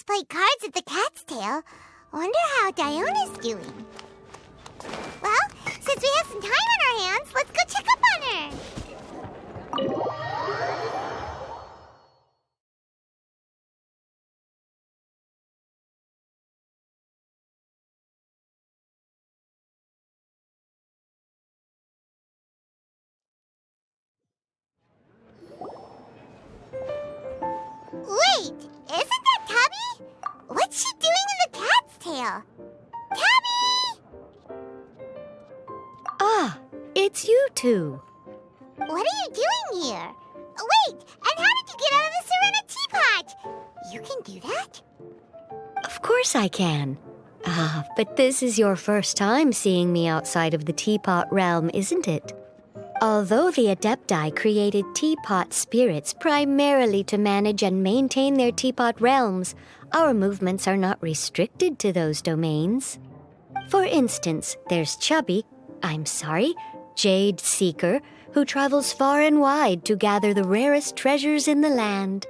just played cards at the Cat's Tail. Wonder how Diona's doing. Well, since we have some time on our hands, let's go check up on her. Wait, isn't that Tabby? What's she doing in the Cat's Tail? Tabby! Ah, it's you two. What are you doing here? Wait, and how did you get out of the Serena teapot? You can do that? Of course I can. Ah, but this is your first time seeing me outside of the teapot realm, isn't it? Although the Adepti created teapot spirits primarily to manage and maintain their teapot realms, our movements are not restricted to those domains. For instance, there's Jade Seeker, who travels far and wide to gather the rarest treasures in the land.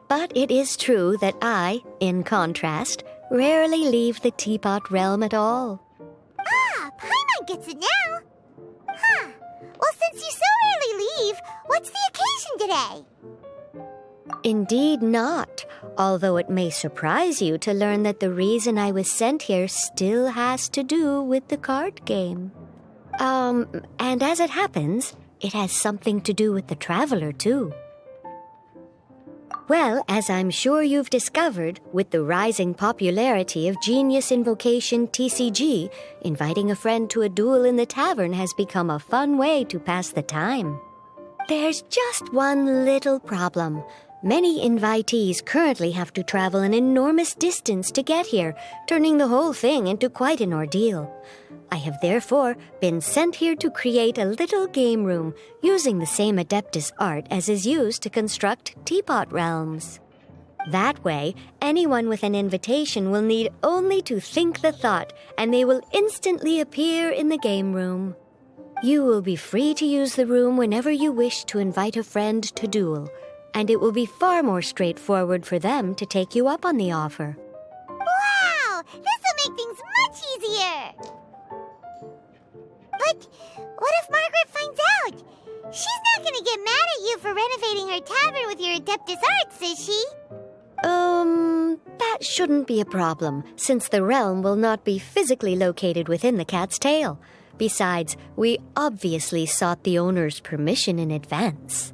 But it is true that I, in contrast, rarely leave the teapot realm at all. Ah, Paimon gets it now. Huh. Well, since you so rarely leave, what's the occasion today? Indeed not, although it may surprise you to learn that the reason I was sent here still has to do with the card game. And as it happens, it has something to do with the traveler, too. Well, as I'm sure you've discovered, with the rising popularity of Genius Invocation TCG, inviting a friend to a duel in the tavern has become a fun way to pass the time. There's just one little problem. Many invitees currently have to travel an enormous distance to get here, turning the whole thing into quite an ordeal. I have therefore been sent here to create a little game room using the same Adeptus art as is used to construct teapot realms. That way, anyone with an invitation will need only to think the thought, and they will instantly appear in the game room. You will be free to use the room whenever you wish to invite a friend to duel, and it will be far more straightforward for them to take you up on the offer. Wow! This will make things much easier! But what if Margaret finds out? She's not going to get mad at you for renovating her tavern with your Adeptus arts, is she? That shouldn't be a problem, since the realm will not be physically located within the cat's tail. Besides, we obviously sought the owner's permission in advance.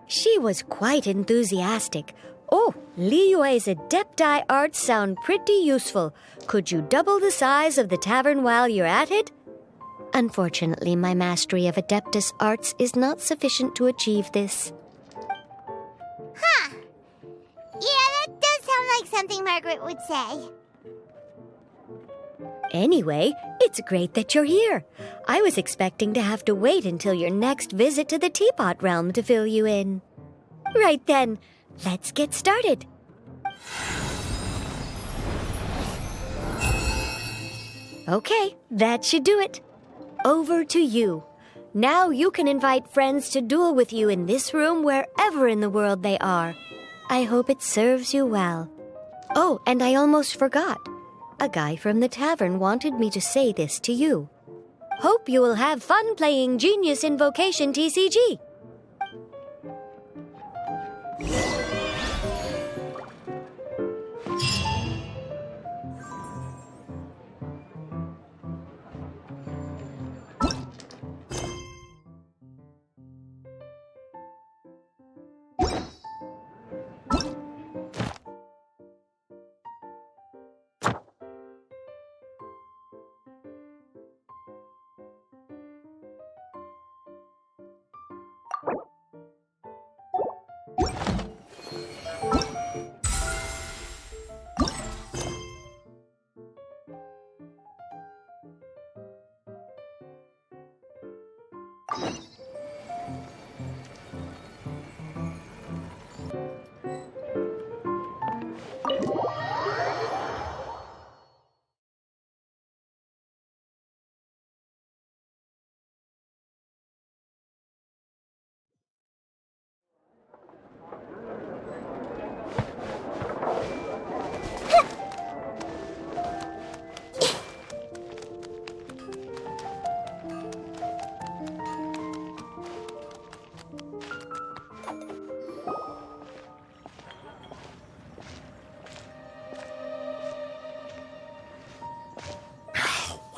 She was quite enthusiastic. Oh, Liyue's Adepti arts sound pretty useful. Could you double the size of the tavern while you're at it? Unfortunately, my mastery of Adeptus arts is not sufficient to achieve this. Huh. Yeah, that does sound like something Margaret would say. Anyway, it's great that you're here. I was expecting to have to wait until your next visit to the Teapot Realm to fill you in. Right then, let's get started. Okay, that should do it. Over to you. Now you can invite friends to duel with you in this room wherever in the world they are. I hope it serves you well. Oh, and I almost forgot. A guy from the tavern wanted me to say this to you. Hope you will have fun playing Genius Invocation TCG.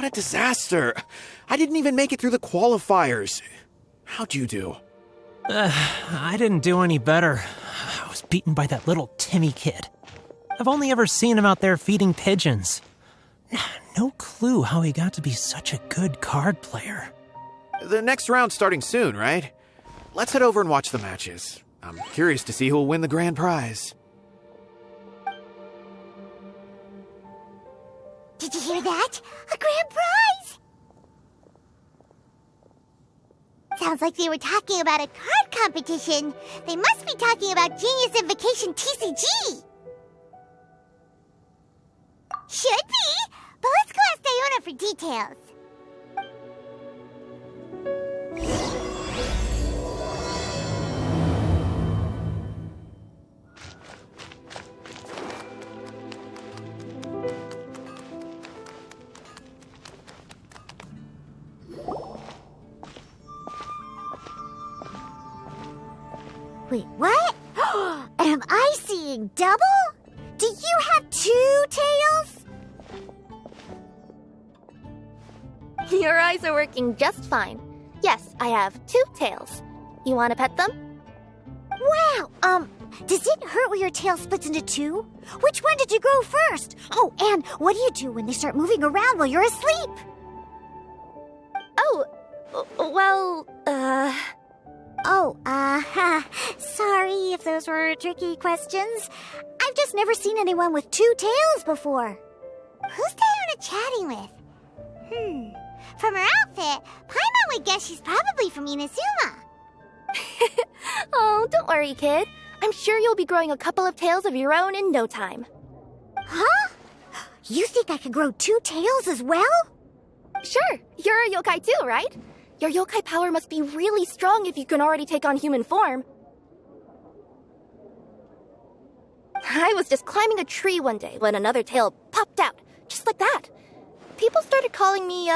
What a disaster. I didn't even make it through the qualifiers. How'd you do? I didn't do any better. I was beaten by that little Timmy kid. I've only ever seen him out there feeding pigeons. No clue how he got to be such a good card player. The next round's starting soon, right? Let's head over and watch the matches. I'm curious to see who'll win the grand prize. Did you hear that? A grand prize! Sounds like they were talking about a card competition. They must be talking about Genius Invocation TCG. Should be, but let's go ask Diona for details. Wait, what? Am I seeing double? Do you have 2 tails? Your eyes are working just fine. Yes, I have 2 tails. You want to pet them? Wow, does it hurt when your tail splits into 2? Which one did you grow first? Oh, and what do you do when they start moving around while you're asleep? Oh, well, sorry if those were tricky questions. I've just never seen anyone with 2 tails before. Who's Diona chatting with? From her outfit, Paimon would guess she's probably from Inazuma. Oh, don't worry, kid. I'm sure you'll be growing a couple of tails of your own in no time. Huh? You think I could grow 2 tails as well? Sure, you're a yokai too, right? Your yokai power must be really strong if you can already take on human form. I was just climbing a tree one day when another tail popped out, just like that. People started calling me,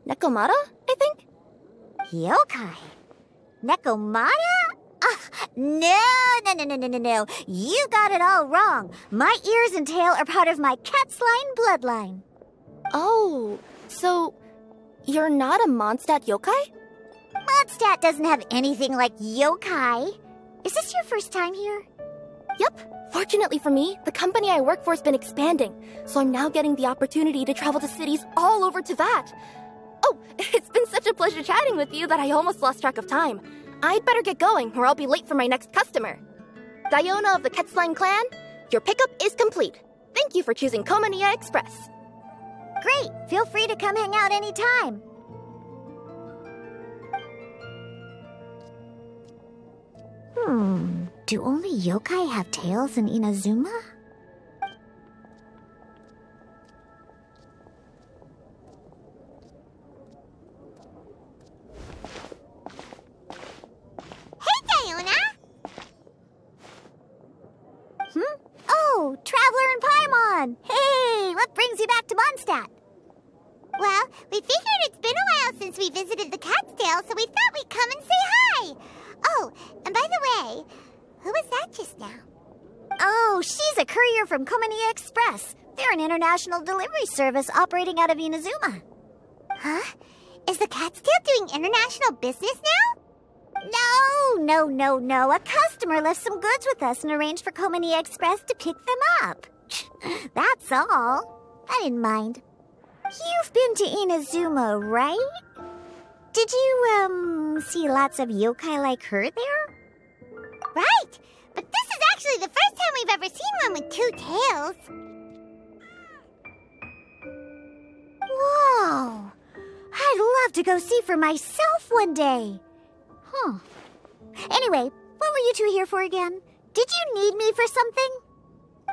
Nekomata, I think? Yokai? Nekomata? No. You got it all wrong. My ears and tail are part of my cat's line bloodline. Oh, so you're not a Mondstadt yokai? Mondstadt doesn't have anything like yokai. Is this your first time here? Yep. Fortunately for me, the company I work for has been expanding, so I'm now getting the opportunity to travel to cities all over Teyvat. Oh, it's been such a pleasure chatting with you that I almost lost track of time. I'd better get going, or I'll be late for my next customer. Diona of the Quetzline clan, your pickup is complete. Thank you for choosing Komania Express. Great. Feel free to come hang out anytime. Do only yokai have tails in Inazuma? Hey, Diona! Oh, Traveler and Paimon! Hey, what brings you back to Mondstadt? Well, we figured it's been a while since we visited the Cat's-tail, so we thought we'd come and say hi! Oh, and by the way, who was that just now? Oh, she's a courier from Komania Express. They're an international delivery service operating out of Inazuma. Huh? Is the Cat's-tail doing international business now? No. A customer left some goods with us and arranged for Komania Express to pick them up. That's all. I didn't mind. You've been to Inazuma, right? Did you, see lots of yokai like her there? Right! But this is actually the first time we've ever seen one with 2 tails. Whoa! I'd love to go see for myself one day. Huh. Anyway, what were you 2 here for again? Did you need me for something?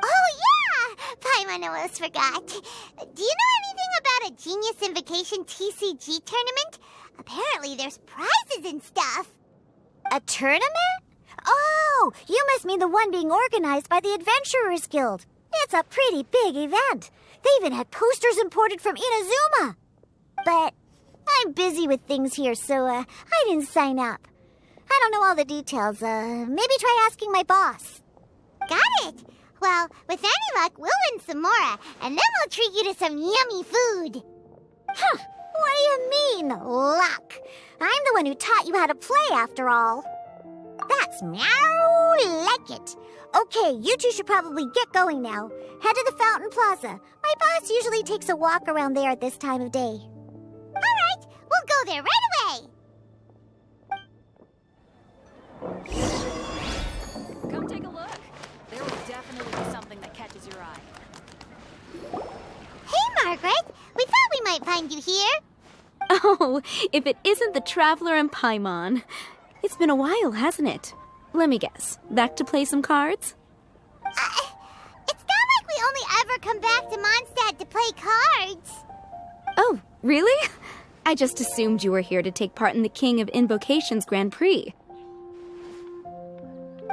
Oh, yeah! Paimon almost forgot. Do you know anything about a Genius Invocation TCG tournament? Apparently there's prizes and stuff. A tournament? Oh, you must mean the one being organized by the Adventurers Guild. It's a pretty big event. They even had posters imported from Inazuma. But I'm busy with things here, so I didn't sign up. I don't know all the details. Maybe try asking my boss. Got it. Well, with any luck, we'll win some more, and then we'll treat you to some yummy food. Huh, what do you mean, luck? I'm the one who taught you how to play, after all. That's meow like it. Okay, you two should probably get going now. Head to the Fountain Plaza. My boss usually takes a walk around there at this time of day. All right, we'll go there right away. Come take a look. There will definitely be something that catches your eye. Hey, Margaret. We thought we might find you here. Oh, if it isn't the Traveler and Paimon. It's been a while, hasn't it? Let me guess. Back to play some cards? It's not like we only ever come back to Mondstadt to play cards. Oh, really? I just assumed you were here to take part in the King of Invocations Grand Prix.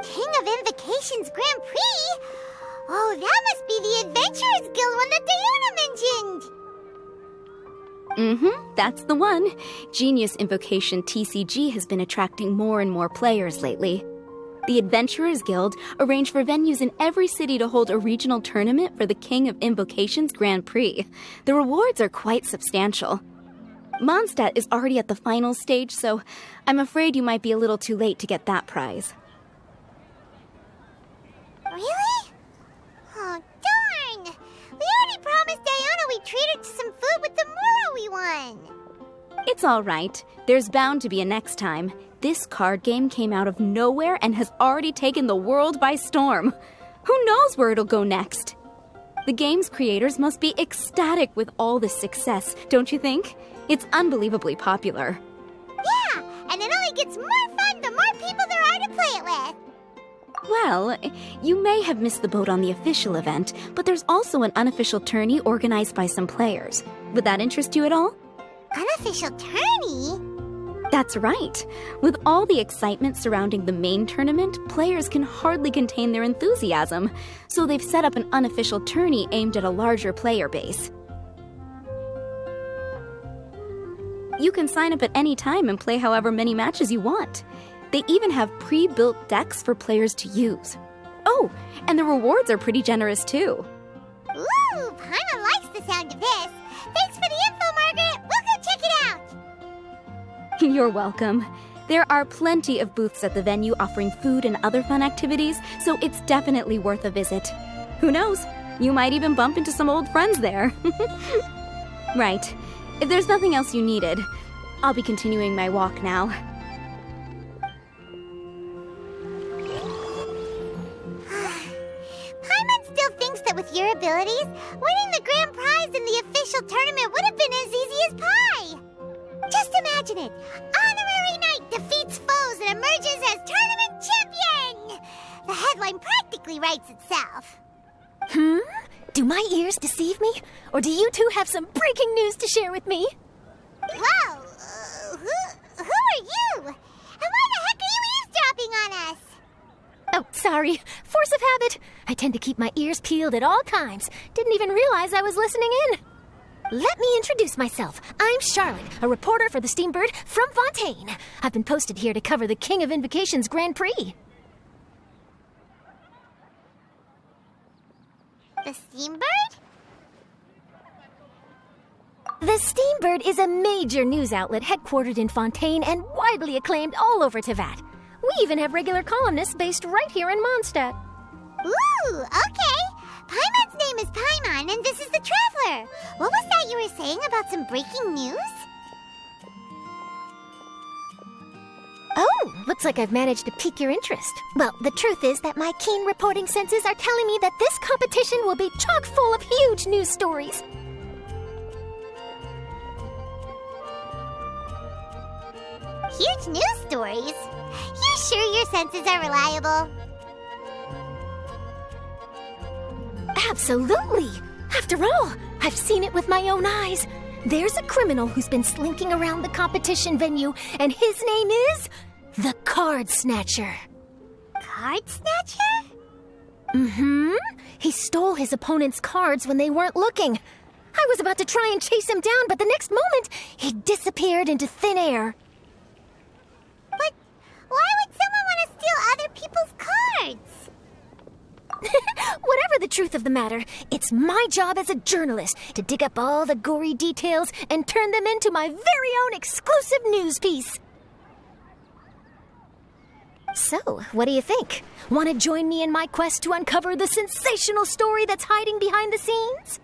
King of Invocations Grand Prix? Oh, that must be the Adventurers Guild one that Diana mentioned. That's the one. Genius Invocation TCG has been attracting more and more players lately. The Adventurers Guild arranged for venues in every city to hold a regional tournament for the King of Invocations Grand Prix. The rewards are quite substantial. Mondstadt is already at the final stage, so I'm afraid you might be a little too late to get that prize. Really? Oh, darn! We already promised Diana we'd treat her to some food with the Moro we won. It's all right. There's bound to be a next time. This card game came out of nowhere and has already taken the world by storm. Who knows where it'll go next? The game's creators must be ecstatic with all this success, don't you think? It's unbelievably popular. Yeah, and it only gets more fun the more people there are to play it with. Well, you may have missed the boat on the official event, but there's also an unofficial tourney organized by some players. Would that interest you at all? Unofficial tourney? That's right. With all the excitement surrounding the main tournament, players can hardly contain their enthusiasm, so they've set up an unofficial tourney aimed at a larger player base. You can sign up at any time and play however many matches you want. They even have pre-built decks for players to use. Oh, and the rewards are pretty generous too. Ooh, Paimon likes the sound of this. Thanks for the info, Margaret. We'll go check it out. You're welcome. There are plenty of booths at the venue offering food and other fun activities, so it's definitely worth a visit. Who knows? You might even bump into some old friends there. Right. If there's nothing else you needed, I'll be continuing my walk now. Paimon still thinks that with your abilities, winning the grand prize in the official tournament would have been as easy as pie. Just imagine it. Honorary Knight defeats foes and emerges as tournament champion. The headline practically writes itself. Do my ears deceive me? Or do you two have some breaking news to share with me? Whoa! Who are you? And why the heck are you eavesdropping on us? Oh, sorry. Force of habit. I tend to keep my ears peeled at all times. Didn't even realize I was listening in. Let me introduce myself. I'm Charlotte, a reporter for the Steambird from Fontaine. I've been posted here to cover the King of Invocations Grand Prix. The Steambird? The Steambird is a major news outlet headquartered in Fontaine and widely acclaimed all over Teyvat. We even have regular columnists based right here in Mondstadt. Ooh, okay. Paimon's name is Paimon, and this is the Traveler. What was that you were saying about some breaking news? Oh, looks like I've managed to pique your interest. Well, the truth is that my keen reporting senses are telling me that this competition will be chock full of huge news stories. Huge news stories? You sure your senses are reliable? Absolutely! After all, I've seen it with my own eyes. There's a criminal who's been slinking around the competition venue, and his name is the Card Snatcher. Card Snatcher? He stole his opponent's cards when they weren't looking. I was about to try and chase him down, but the next moment, he disappeared into thin air. But why would someone want to steal other people's cards? Whatever truth of the matter, it's my job as a journalist to dig up all the gory details and turn them into my very own exclusive news piece. So, what do you think? Want to join me in my quest to uncover the sensational story that's hiding behind the scenes?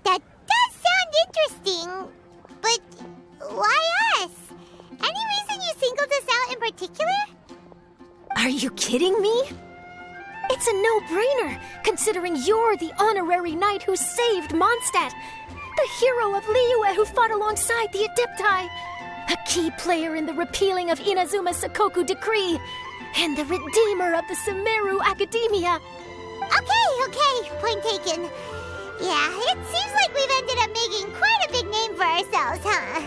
That does sound interesting, but why us? Any reason you singled us out in particular? Are you kidding me? It's a no-brainer, considering you're the honorary knight who saved Mondstadt, the hero of Liyue who fought alongside the Adepti, a key player in the repealing of Inazuma's Sakoku decree, and the redeemer of the Sumeru Academia. Okay, point taken. Yeah, it seems like we've ended up making quite a big name for ourselves, huh?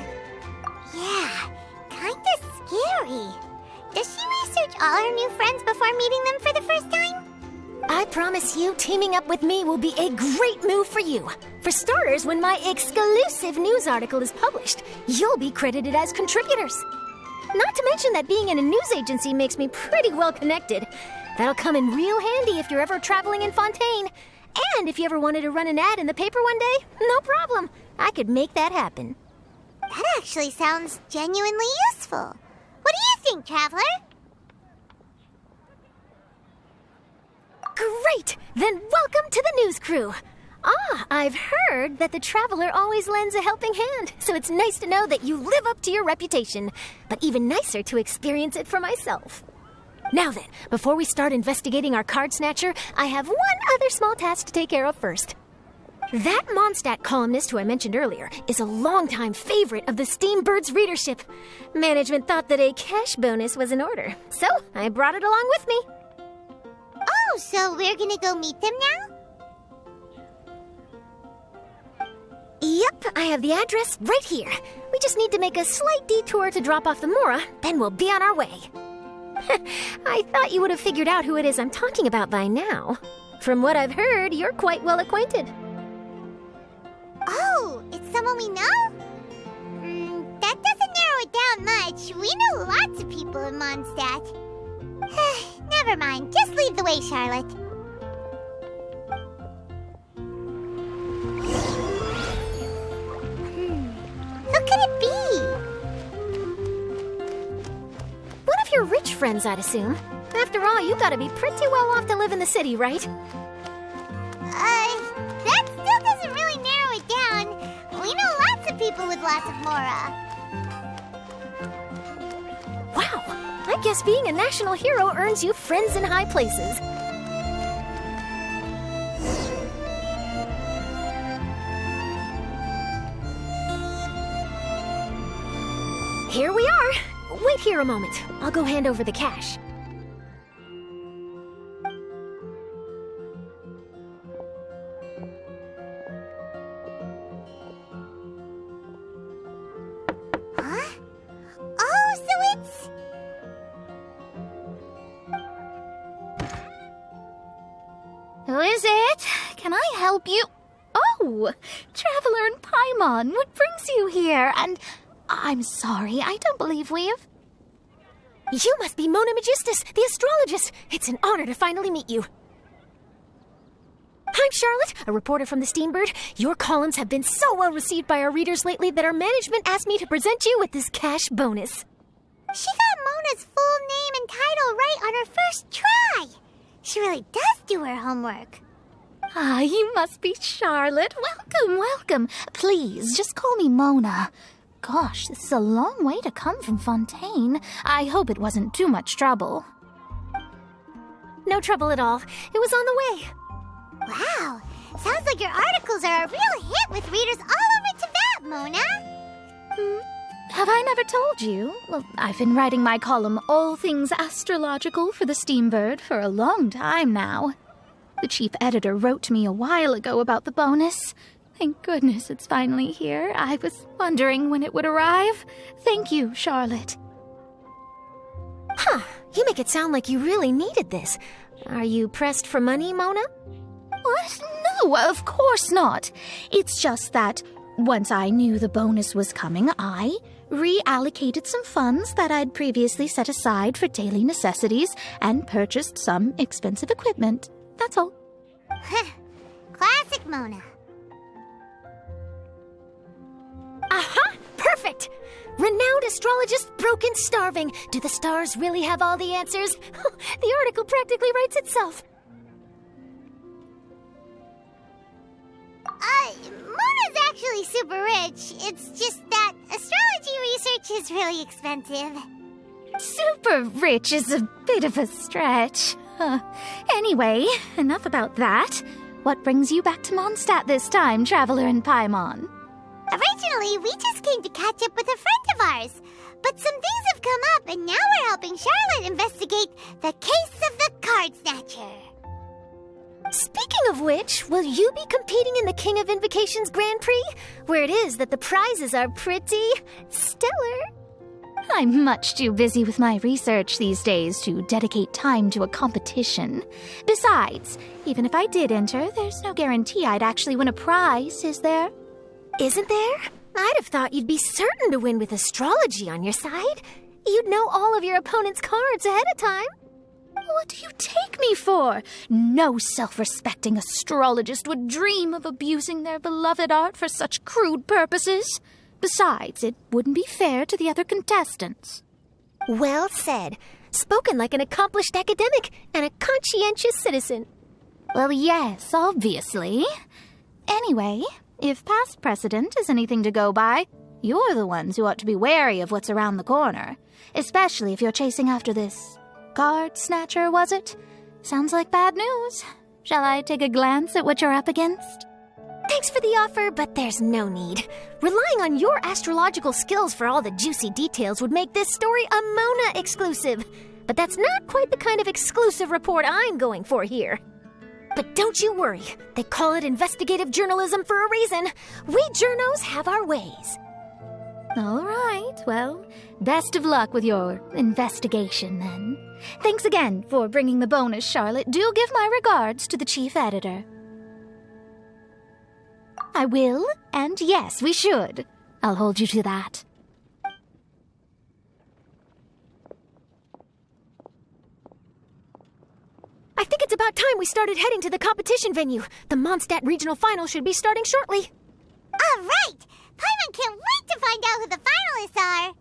Yeah, kinda scary. Does she research all her new friends before meeting them for the first time? I promise you, teaming up with me will be a great move for you. For starters, when my exclusive news article is published, you'll be credited as contributors. Not to mention that being in a news agency makes me pretty well connected. That'll come in real handy if you're ever traveling in Fontaine. And if you ever wanted to run an ad in the paper one day, no problem. I could make that happen. That actually sounds genuinely useful. What do you think, Traveler? Great! Then welcome to the news crew. I've heard that the Traveler always lends a helping hand, so it's nice to know that you live up to your reputation, but even nicer to experience it for myself. Now then, before we start investigating our card snatcher, I have one other small task to take care of first. That Mondstadt columnist who I mentioned earlier is a longtime favorite of the Steambird's readership. Management thought that a cash bonus was in order, so I brought it along with me. Oh, so we're gonna go meet them now? Yep, I have the address right here. We just need to make a slight detour to drop off the Mora, then we'll be on our way. I thought you would have figured out who it is I'm talking about by now. From what I've heard, you're quite well acquainted. Oh, it's someone we know? That doesn't narrow it down much. We know lots of people in Mondstadt. Never mind, just lead the way, Charlotte. Who could it be? One of your rich friends, I'd assume. After all, you gotta be pretty well off to live in the city, right? That still doesn't really narrow it down. We know lots of people with lots of Mora. Wow, I guess being a national hero earns you friends in high places. Here we are. Wait here a moment. I'll go hand over the cash. Who is it? Can I help you? Oh, Traveler and Paimon, what brings you here? And I'm sorry, I don't believe we've... You must be Mona Magistus, the astrologist. It's an honor to finally meet you. I'm Charlotte, a reporter from the Steambird. Your columns have been so well received by our readers lately that our management asked me to present you with this cash bonus. She got Mona's full name and title right on her first try. She really does do her homework. Ah, you must be Charlotte. Welcome. Please, just call me Mona. Gosh, this is a long way to come from Fontaine. I hope it wasn't too much trouble. No trouble at all. It was on the way. Wow, sounds like your articles are a real hit with readers all over Teyvat, Mona. Have I never told you? Well, I've been writing my column All Things Astrological for the Steambird for a long time now. The chief editor wrote to me a while ago about the bonus. Thank goodness it's finally here. I was wondering when it would arrive. Thank you, Charlotte. Huh, you make it sound like you really needed this. Are you pressed for money, Mona? What? No, of course not. It's just that once I knew the bonus was coming, I reallocated some funds that I'd previously set aside for daily necessities and purchased some expensive equipment. That's all. Classic Mona. Aha! Perfect! Renowned astrologist broken starving. Do the stars really have all the answers? The article practically writes itself. Mona's actually super rich. It's just that astrology research is really expensive. Super rich is a bit of a stretch. Anyway, enough about that. What brings you back to Mondstadt this time, Traveler in Paimon? Originally, we just came to catch up with a friend of ours. But some things have come up, and now we're helping Charlotte investigate the case of the card snatcher. Speaking of which, will you be competing in the King of Invocations Grand Prix? Where it is that the prizes are pretty stellar. I'm much too busy with my research these days to dedicate time to a competition. Besides, even if I did enter, there's no guarantee I'd actually win a prize, is there? Isn't there? I'd have thought you'd be certain to win with astrology on your side. You'd know all of your opponent's cards ahead of time. What do you take me for? No self-respecting astrologist would dream of abusing their beloved art for such crude purposes. Besides, it wouldn't be fair to the other contestants. Well said. Spoken like an accomplished academic and a conscientious citizen. Well, yes, obviously. Anyway, if past precedent is anything to go by, you're the ones who ought to be wary of what's around the corner. Especially if you're chasing after this card snatcher, was it? Sounds like bad news. Shall I take a glance at what you're up against? Thanks for the offer, but there's no need. Relying on your astrological skills for all the juicy details would make this story a Mona exclusive. But that's not quite the kind of exclusive report I'm going for here. But don't you worry. They call it investigative journalism for a reason. We journos have our ways. All right, well, best of luck with your investigation, then. Thanks again for bringing the bonus, Charlotte. Do give my regards to the chief editor. I will, and yes, we should. I'll hold you to that. I think it's about time we started heading to the competition venue. The Mondstadt Regional Final should be starting shortly. All right! Paimon can't wait to find out who the finalists are!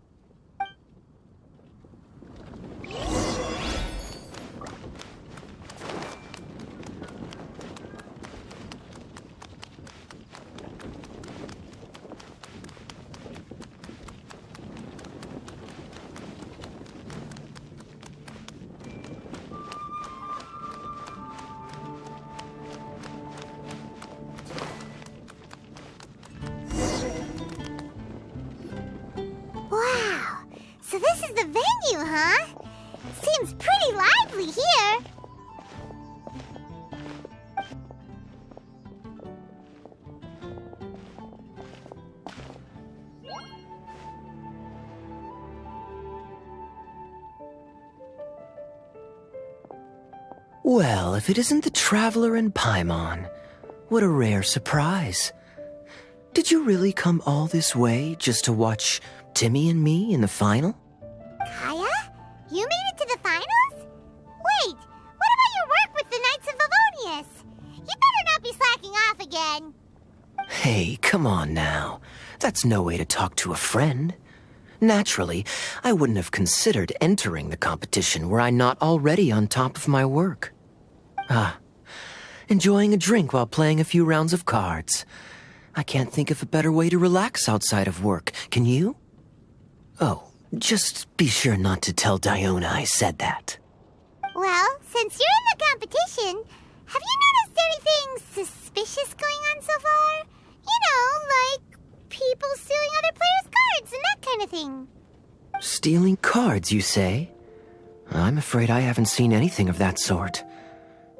Wow, so this is the venue, huh? Seems pretty lively here. Well, if it isn't the Traveler in Paimon, what a rare surprise. Did you really come all this way just to watch Timmy and me in the final? Kaya? You made it to the finals? Wait, what about your work with the Knights of Favonius? You better not be slacking off again. Hey, come on now. That's no way to talk to a friend. Naturally, I wouldn't have considered entering the competition were I not already on top of my work. Enjoying a drink while playing a few rounds of cards. I can't think of a better way to relax outside of work, can you? Oh, just be sure not to tell Diona I said that. Well, since you're in the competition, have you noticed anything suspicious going on so far? You know, like people stealing other players' cards and that kind of thing. Stealing cards, you say? I'm afraid I haven't seen anything of that sort.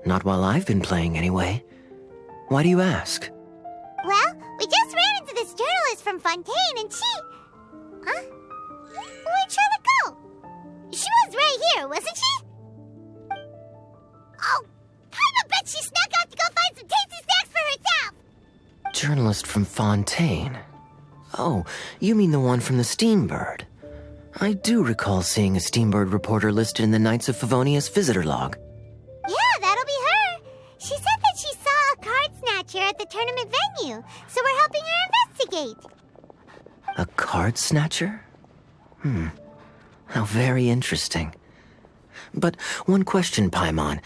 Not while I've been playing, anyway. Why do you ask? Well, we just ran into this journalist from Fontaine and she... Huh? Where'd Charlotte go? She was right here, wasn't she? Oh, I bet she snuck out to go find some tasty snacks for herself! Journalist from Fontaine. Oh, you mean the one from the Steambird. I do recall seeing a Steambird reporter listed in the Knights of Favonius visitor log. Yeah, that'll be her. She said that she saw tournament venue, so we're helping her investigate. A card snatcher? How very interesting. But one question, Paimon.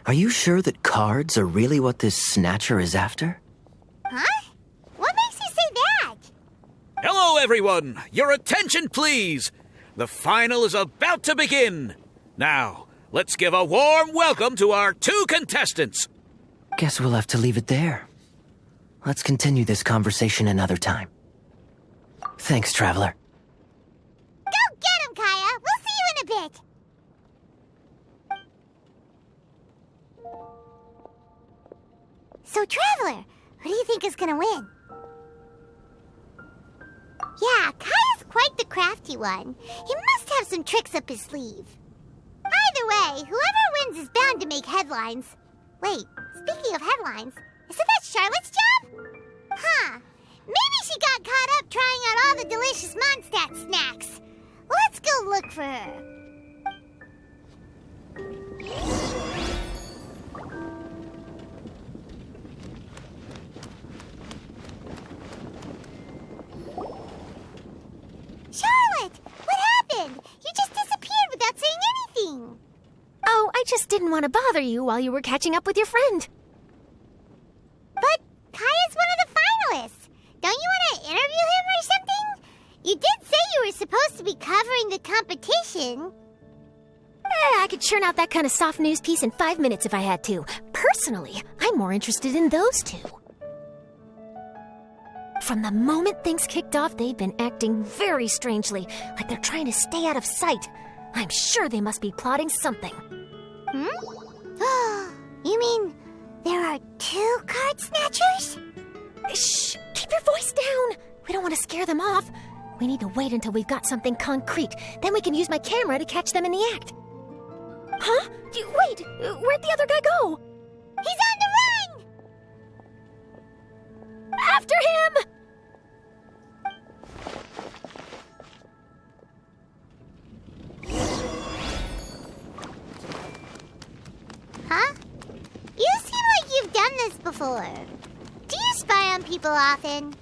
Are you sure that cards are really what this snatcher is after? Huh? What makes you say that? Hello, everyone! Your attention, please! The final is about to begin. Now, let's give a warm welcome to our 2 contestants. Guess we'll have to leave it there. Let's continue this conversation another time. Thanks, Traveler. Go get him, Kaya! We'll see you in a bit! So, Traveler, who do you think is gonna win? Yeah, Kaya's quite the crafty one. He must have some tricks up his sleeve. Either way, whoever wins is bound to make headlines. Wait, speaking of headlines, isn't that Charlotte's job? Huh. Maybe she got caught up trying out all the delicious Mondstadt snacks. Let's go look for her. Charlotte! What happened? You just disappeared without saying anything. Oh, I just didn't want to bother you while you were catching up with your friend. But Kaya's one of the finalists. Don't you want to interview him or something? You did say you were supposed to be covering the competition. I could churn out that kind of soft news piece in 5 minutes if I had to. Personally, I'm more interested in those 2. From the moment things kicked off, they've been acting very strangely, like they're trying to stay out of sight. I'm sure they must be plotting something. You mean there are 2 card snatchers? Shh! Keep your voice down! We don't want to scare them off. We need to wait until we've got something concrete. Then we can use my camera to catch them in the act. Huh? Wait! Where'd the other guy go? He's on the run! After him! Huh? You seem like you've done this before. Do you spy on people often?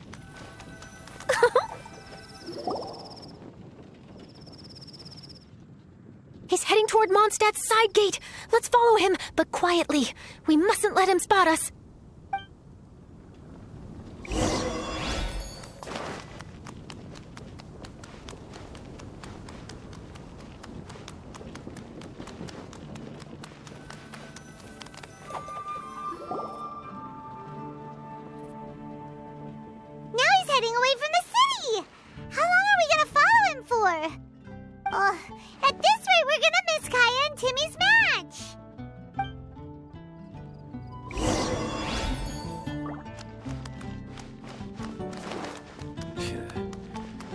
He's heading toward Mondstadt's side gate. Let's follow him, but quietly. We mustn't let him spot us. Now he's heading away from the city! How long are we gonna follow him for? At this rate, we're gonna miss Kaya and Timmy's match!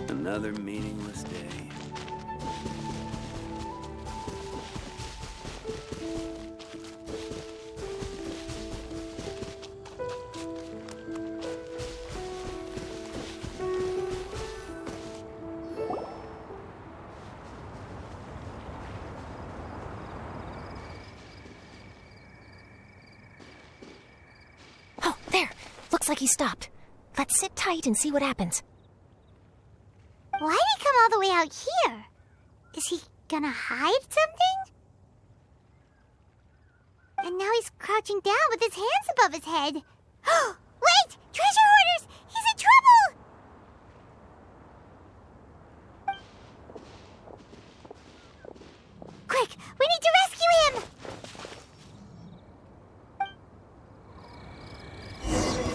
Another meaningless day. Oh, there. Looks like he stopped. Let's sit tight and see what happens. Why'd he come all the way out here? Is he gonna hide something? And now he's crouching down with his hands above his head. Wait! Treasure hoarders! He's in trouble! Quick! We need to rescue him!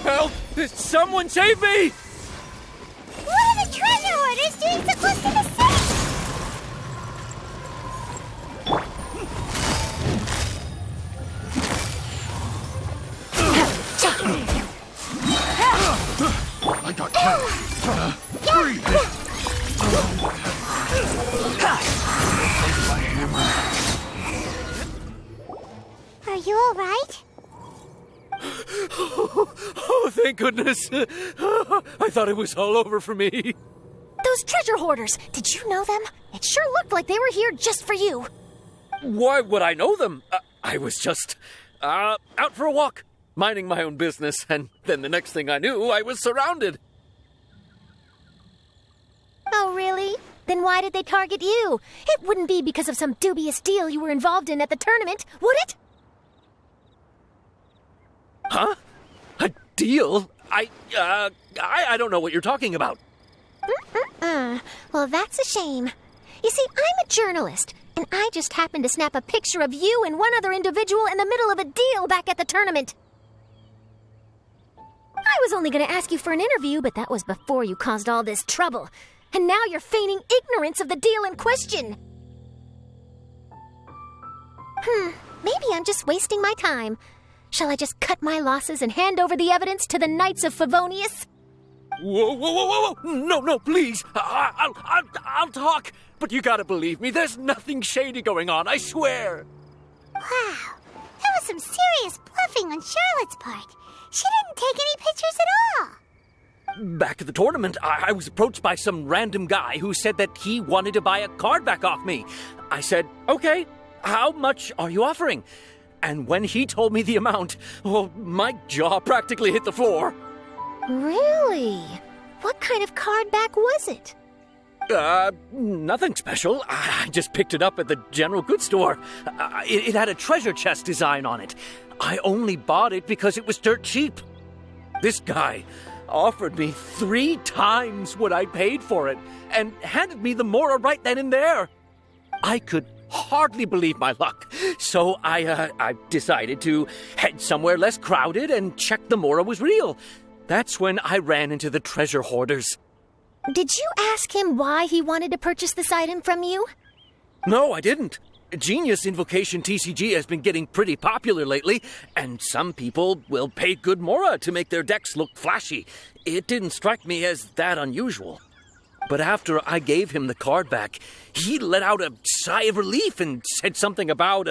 Help! Someone save me! What are the treasure hoarders doing so close to the city? I got carried. Breathe. Are you all right? Oh, thank goodness. I thought it was all over for me. Those treasure hoarders, did you know them? It sure looked like they were here just for you. Why would I know them? I was just out for a walk. minding my own business, and then the next thing I knew, I was surrounded. Oh, really? Then why did they target you? It wouldn't be because of some dubious deal you were involved in at the tournament, would it? Huh? A deal? I don't know what you're talking about. Well, that's a shame. You see, I'm a journalist, and I just happened to snap a picture of you and one other individual in the middle of a deal back at the tournament. I was only going to ask you for an interview, but that was before you caused all this trouble. And now you're feigning ignorance of the deal in question. Maybe I'm just wasting my time. Shall I just cut my losses and hand over the evidence to the Knights of Favonius? Whoa. No, please. I'll talk. But you gotta believe me, there's nothing shady going on, I swear. Wow, that was some serious bluffing on Charlotte's part. She didn't take any pictures at all. Back at the tournament, I was approached by some random guy who said that he wanted to buy a card back off me. I said, okay, how much are you offering? And when he told me the amount, my jaw practically hit the floor. Really? What kind of card back was it? Nothing special. I just picked it up at the general goods store. It had a treasure chest design on it. I only bought it because it was dirt cheap. This guy offered me 3 times what I paid for it and handed me the Mora right then and there. I could hardly believe my luck, so I decided to head somewhere less crowded and check the Mora was real. That's when I ran into the treasure hoarders. Did you ask him why he wanted to purchase this item from you? No, I didn't. Genius Invocation TCG has been getting pretty popular lately, and some people will pay good Mora to make their decks look flashy. It didn't strike me as that unusual. But after I gave him the card back, he let out a sigh of relief and said something about,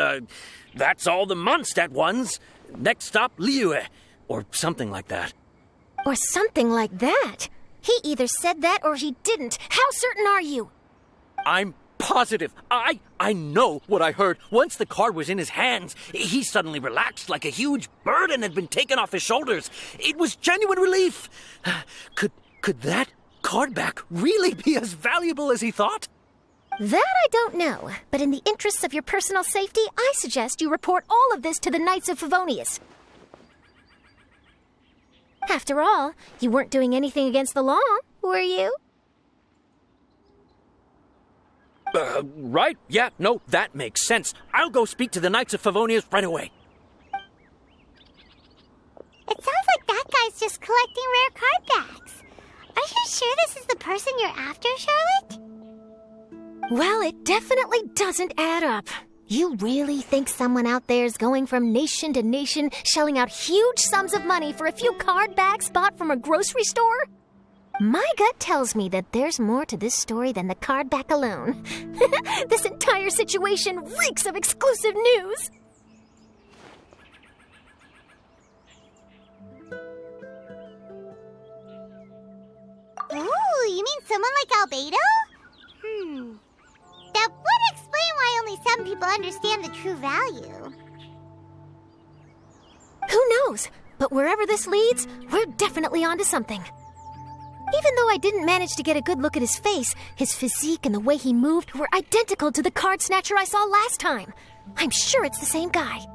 that's all the Mondstadt ones. Next stop, Liyue, or something like that. Or something like that? He either said that or he didn't. How certain are you? I'm positive. I know what I heard. Once the card was in his hands, he suddenly relaxed like a huge burden had been taken off his shoulders. It was genuine relief. Could that card back really be as valuable as he thought? That I don't know, but in the interests of your personal safety, I suggest you report all of this to the Knights of Favonius. After all, you weren't doing anything against the law, were you? Right. Yeah, no, that makes sense. I'll go speak to the Knights of Favonius right away. It sounds like that guy's just collecting rare card backs. Are you sure this is the person you're after, Charlotte? Well, it definitely doesn't add up. You really think someone out there's going from nation to nation, shelling out huge sums of money for a few card backs bought from a grocery store? My gut tells me that there's more to this story than the card back alone. This entire situation reeks of exclusive news. Ooh, you mean someone like Albedo? That would explain why only some people understand the true value. Who knows? But wherever this leads, we're definitely onto something. Even though I didn't manage to get a good look at his face, his physique and the way he moved were identical to the card snatcher I saw last time. I'm sure it's the same guy. He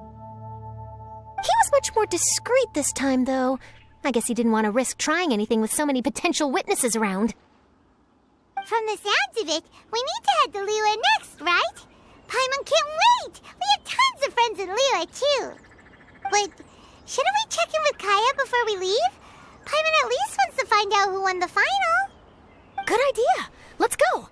was much more discreet this time, though. I guess he didn't want to risk trying anything with so many potential witnesses around. From the sounds of it, we need to head to Liyue next, right? Paimon can't wait! We have tons of friends in Liyue, too. But shouldn't we check in with Kaya before we leave? Paimon at least wants to find out who won the final. Good idea. Let's go.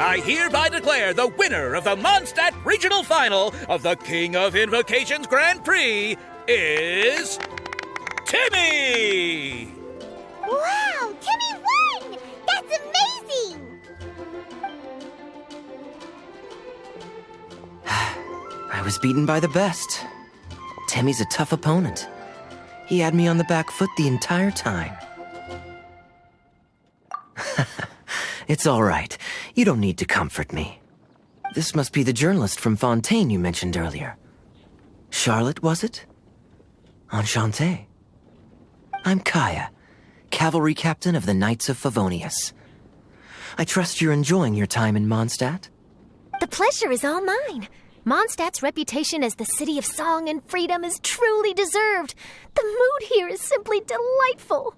I hereby declare the winner of the Mondstadt Regional Final of the King of Invocations Grand Prix is Timmy! Wow, Timmy won! That's amazing! I was beaten by the best. Timmy's a tough opponent. He had me on the back foot the entire time. It's all right. You don't need to comfort me. This must be the journalist from Fontaine you mentioned earlier. Charlotte, was it? Enchanté. I'm Kaya, cavalry captain of the Knights of Favonius. I trust you're enjoying your time in Mondstadt? The pleasure is all mine. Mondstadt's reputation as the city of song and freedom is truly deserved. The mood here is simply delightful.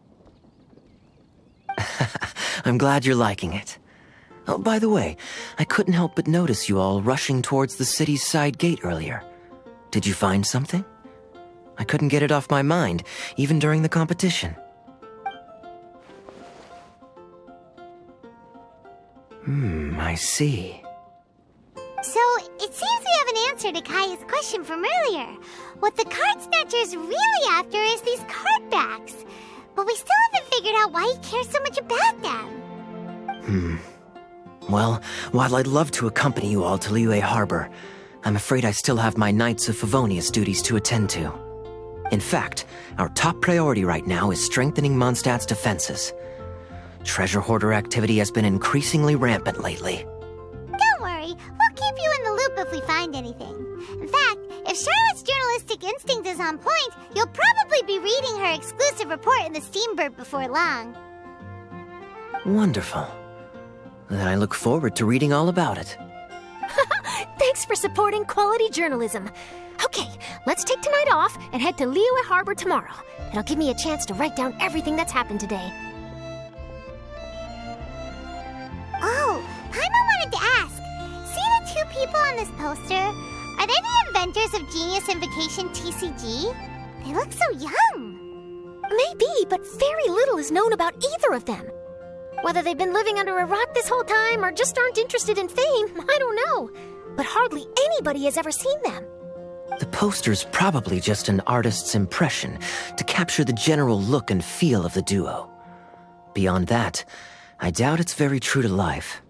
I'm glad you're liking it. Oh, by the way, I couldn't help but notice you all rushing towards the city's side gate earlier. Did you find something? I couldn't get it off my mind, even during the competition. I see. So, it seems we have an answer to Kaya's question from earlier. What the card snatcher's really after is these card backs. But we still haven't figured out why he cares so much about them. Well, while I'd love to accompany you all to Liyue Harbor, I'm afraid I still have my Knights of Favonius duties to attend to. In fact, our top priority right now is strengthening Mondstadt's defenses. Treasure hoarder activity has been increasingly rampant lately. Don't worry, we'll keep you in the loop if we find anything. In fact, if Charlotte's journalistic instinct is on point, you'll probably be reading her exclusive report in the Steambird before long. Wonderful. Then I look forward to reading all about it. Thanks for supporting quality journalism. Okay, let's take tonight off and head to Liyue Harbor tomorrow. It'll give me a chance to write down everything that's happened today. Oh, Paimon wanted to ask. See the two people on this poster? Are they the inventors of Genius Invocation TCG? They look so young. Maybe, but very little is known about either of them. Whether they've been living under a rock this whole time or just aren't interested in fame, I don't know. But hardly anybody has ever seen them. The poster's probably just an artist's impression to capture the general look and feel of the duo. Beyond that, I doubt it's very true to life.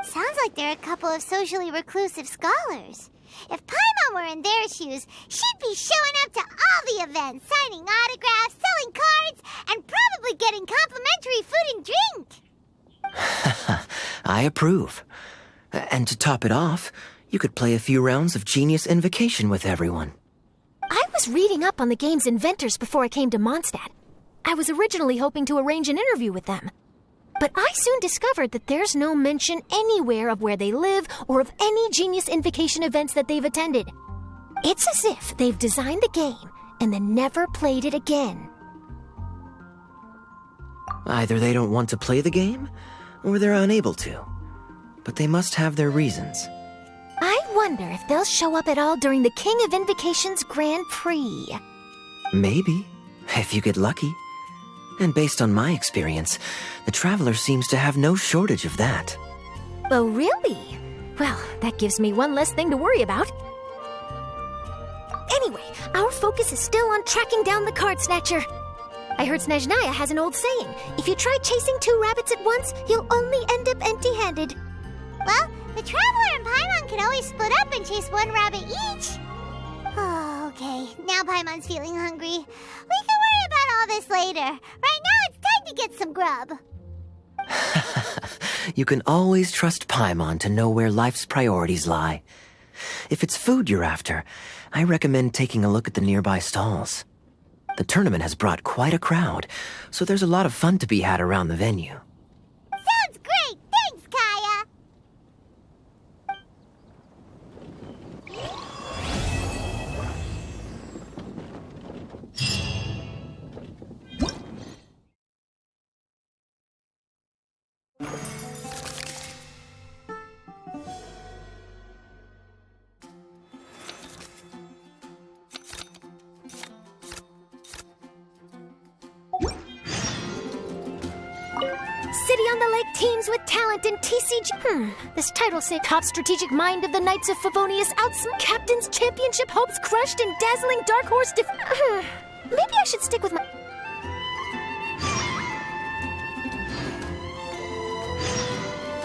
Sounds like they're a couple of socially reclusive scholars. If Paimon were in their shoes, she'd be showing up to all the events, signing autographs, selling cards, and probably getting complimentary food and drink. I approve. And to top it off, you could play a few rounds of Genius Invocation with everyone. I was reading up on the game's inventors before I came to Mondstadt. I was originally hoping to arrange an interview with them. But I soon discovered that there's no mention anywhere of where they live or of any Genius Invocation events that they've attended. It's as if they've designed the game and then never played it again. Either they don't want to play the game, or they're unable to. But they must have their reasons. I wonder if they'll show up at all during the King of Invocation's Grand Prix. Maybe, if you get lucky. And based on my experience, the Traveler seems to have no shortage of that. Oh, really? Well, that gives me one less thing to worry about. Anyway, our focus is still on tracking down the card snatcher. I heard Snezhnaya has an old saying, if you try chasing two rabbits at once, you'll only end up empty-handed. Well, the Traveler and Paimon can always split up and chase one rabbit each. Oh, okay. Now Paimon's feeling hungry. We can worry about all this later. Right now, it's time to get some grub. You can always trust Paimon to know where life's priorities lie. If it's food you're after, I recommend taking a look at the nearby stalls. The tournament has brought quite a crowd, so there's a lot of fun to be had around the venue. Sounds great! Thanks, Kaya! City on the Lake teams with talent in TCG. This title says top strategic mind of the Knights of Favonius Captain's championship hopes crushed in dazzling dark horse Maybe I should stick with my...